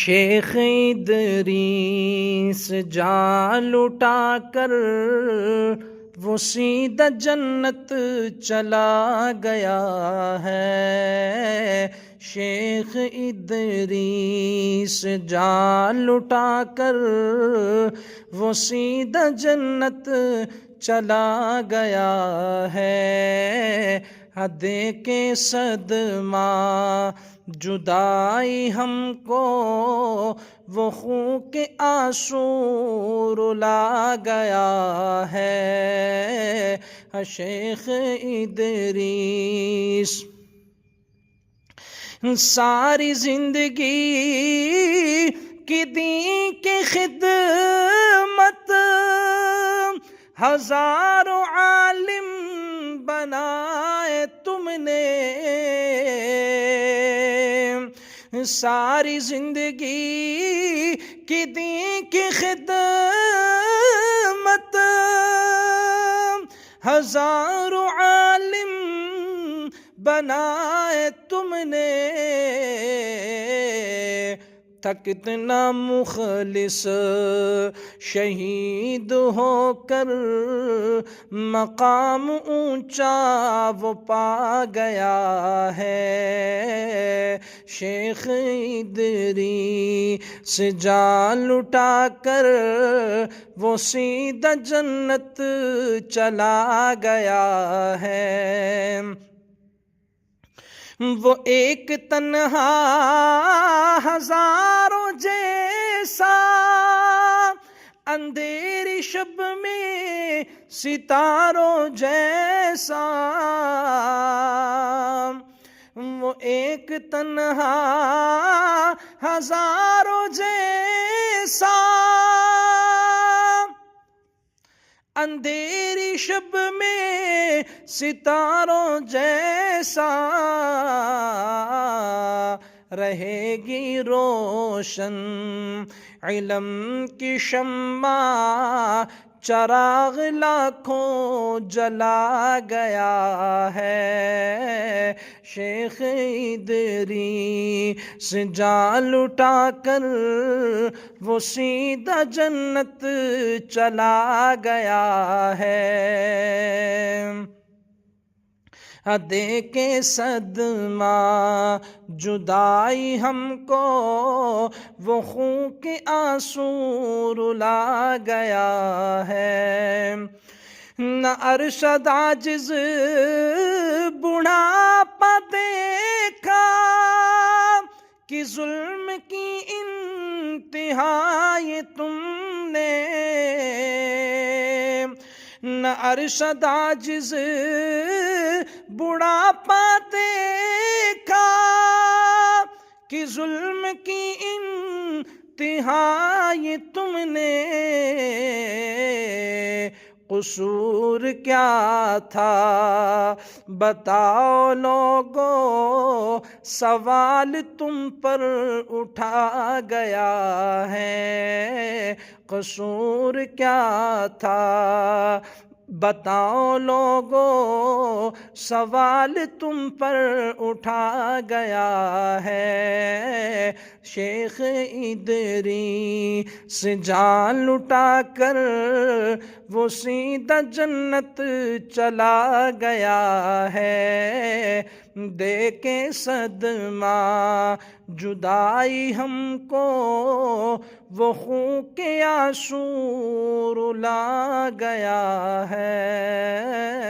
شیخ ادریس جان لٹا کر وہ سیدھا جنت چلا گیا ہے۔ شیخ ادریس جان لٹا کر وہ سیدھا جنت چلا گیا ہے۔ دے کے صدمہ جدائی ہم کو وہ خون کے آنسو رلا گیا ہے۔ شیخ ادریس ساری زندگی کی دین کی خدمت ہزاروں عالم بنائے تم نے۔ ساری زندگی کی دین کی خدمت ہزاروں عالم بنائے تم نے۔ تھا کتنا مخلص شہید ہو کر مقام اونچا وہ پا گیا ہے۔ شیخ ادریس جان لٹا کر وہ سیدھا جنت چلا گیا ہے۔ وہ ایک تنہا ہزاروں جیسا اندھیری شب میں ستاروں جیسا۔ وہ ایک تنہا ہزاروں جیسا اندھیری شب میں ستاروں جیسا۔ رہے گی روشن علم کی شمع چراغ لاکھوں جلا گیا ہے۔ شیخ ادریس جان لٹا کر وہ سیدھا جنت چلا گیا ہے۔ دے کے صدمہ جدائی ہم کو وہ خون کے آنسو رلا گیا ہے۔ نہ ارشد عاجز بڑھاپا دیکھا کہ ظلم کی انتہا یہ تم نے۔ نہ ارشد عاجز بڑھاپا دیکھا کہ ظلم کی انتہا یہ تم نے۔ قصور کیا تھا بتاؤ لوگو سوال تم پر اٹھا گیا ہے۔ قصور کیا تھا بتاؤ لوگو سوال تم پر اٹھا گیا ہے۔ شیخ ادریس جان لٹا کر وہ سیدھا جنت چلا گیا ہے۔ دے کے صدمہ جدائی ہم کو وہ خون کے آنسو رلا گیا ہے۔